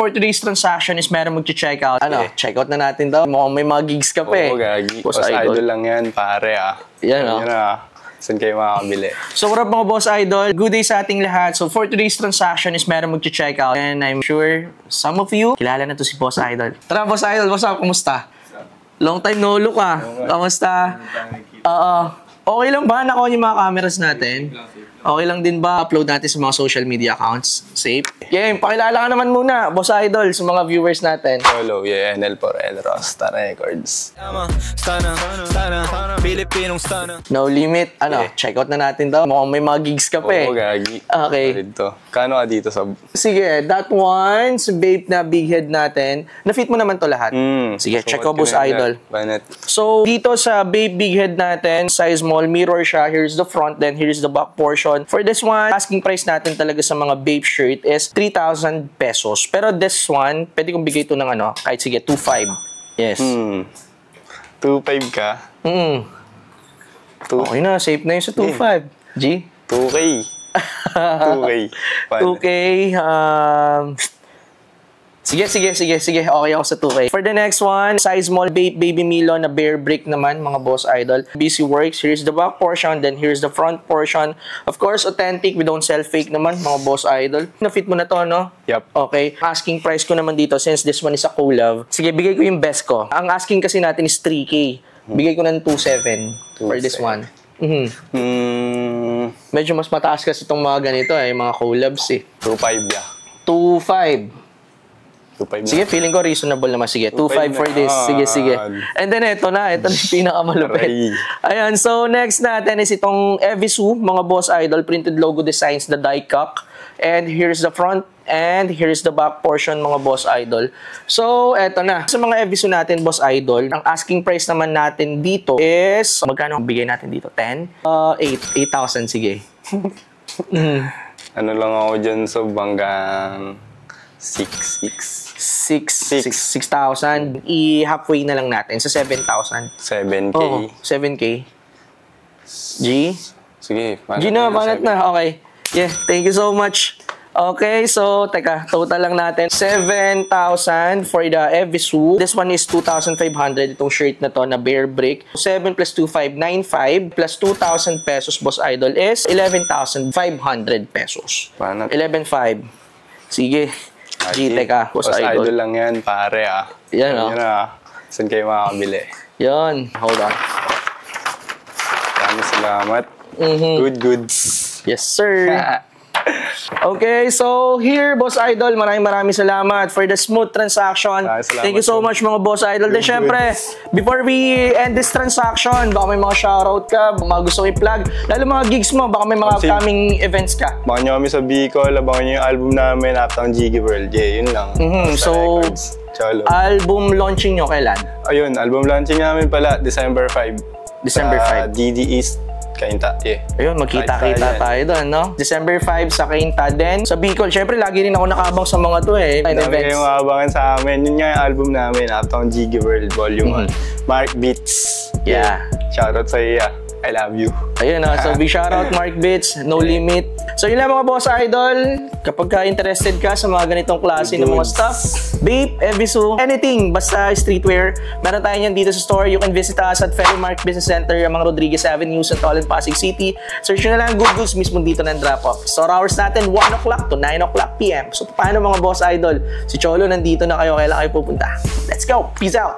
for today's transaction is meron mag-check out. Ano, check out na natin daw. Mukhang may mga gigs ka pa eh. Oo, gagi. Boss Idol lang yan, pare Yan o. Saan kayo makakabili? So what up mga Boss Idol? Good day sa ating lahat. So for today's transaction is meron mag-check out. And I'm sure some of you, kilala na to si Boss Idol. Tara Boss Idol, what's up? Kumusta? Long time no look ah. Kamusta? Okay lang ba? Nakuha yung mga cameras natin? Okay lang din ba upload natin sa mga social media accounts? Safe? Game, pakilala ka naman muna, Boss Idol, sa mga viewers natin. Hello, NL for El Rosta Records. No limit. Ano, check out na natin daw. Mukhang may mga gigs ka pa eh. Oo, gagi. Okay. Kano ka dito sa... Sige, that one, sa vape na big head natin. Na-fit mo naman to lahat. Sige, check out Boss Idol. So, dito sa vape big head natin, size small, mirror siya. Here's the front, then here's the back portion. For this one, asking price natin talaga sa mga vape shirt is 3,000 pesos. Pero this one, pwede kong bigay ito ng ano, kahit sige, 2,500. Yes. 2,500 ka? Okay na, safe na yun sa 2,500. G? 2K. 2K. 2K. Sige. Okay ako sa 2K. For the next one, size small vape Baby Milo na bare brick naman, mga Boss Idol. BC Works. Here's the back portion, then here's the front portion. Of course, authentic. We don't sell fake naman, mga Boss Idol. Na-fit mo na to, no? Yep. Okay. Asking price ko naman dito, since this one is a collab. Sige, bigay ko yung best ko. Ang asking kasi natin is 3K. Bigay ko ng 2,700 for this one. Medyo mas mataas kasi itong mga ganito eh, mga collabs eh. 2,500 ya. 2,500. 2,500 Sige, feeling ko reasonable naman. Sige, 2,500 for this. Sige. And then ito na yung pinakamalupit. Ayan, so next natin is itong Evisu, mga Boss Idol, printed logo designs, the die cut. And here's the front and here's the back portion, mga Boss Idol. So, eto na. Sa mga Evisu natin, Boss Idol, ang asking price naman natin dito is, magkano bigay natin dito? 10? 8,000, sige. Ano lang ako dyan sa banggang 6,000. I-halfway na lang natin sa 7,000. 7K. Oh, 7K. G? Sige. G na, banat na. Okay. Yeah, thank you so much. Okay, so, teka, total lang natin. 7,000 for the Evisu. This one is 2,500. Itong shirt na to na bare brick. 7 plus 2,500, 9,500 plus 2,000 pesos, Boss Idol, is 11,500 pesos. 11,500. Sige. G, teka, Boss Idol. Idol lang yan, pare Yan o. Saan kayo makakabili? Yan. Hold on. Maraming salamat. Good. Yes, sir. Okay, so here, Boss Idol, maraming salamat for the smooth transaction. Thank you so much, mga Boss Idol. Then, syempre, before we end this transaction, baka may mga shoutout ka, mga gusto i-plug, lalo mga gigs mo, baka may mga upcoming events ka. Baka nyo kami sa Bicol, abangan nyo yung album namin, Uptown Jiggy World. Yeah, yun lang. So, album launching nyo kailan? Ayun, album launching namin pala, December 5. December 5. DD East. Kainta, yeah. Ayun, magkita-kita tayo doon, no? December 5 sa Kainta din. Sa Bicol, syempre, lagi rin ako nakaabang sa mga to eh. Dami kayong maabangan sa amin. Yun nga yung album namin, Uptown Jiggy World Volume 1. Mark Beats. Yeah. Shoutout sa iya. I love you. Ayun so big shoutout Mark Beats, No Limit. So yun lang mga Boss Idol. Kapag ka interested ka sa mga ganitong klase ng mga stuff, vape, Evisu, anything, basta streetwear, meron tayo yan dito sa store. You can visit us at Ferrymark Business Center, mga Rodriguez Avenue, St. Olin, Pasig City. Search nyo na lang Good Goods mismo dito ng drop-off. Store hours natin 1 o'clock to 9 o'clock PM. So paano mga Boss Idol? Si Cholo nandito na kayo, kailan kayo pupunta? Let's go! Peace out!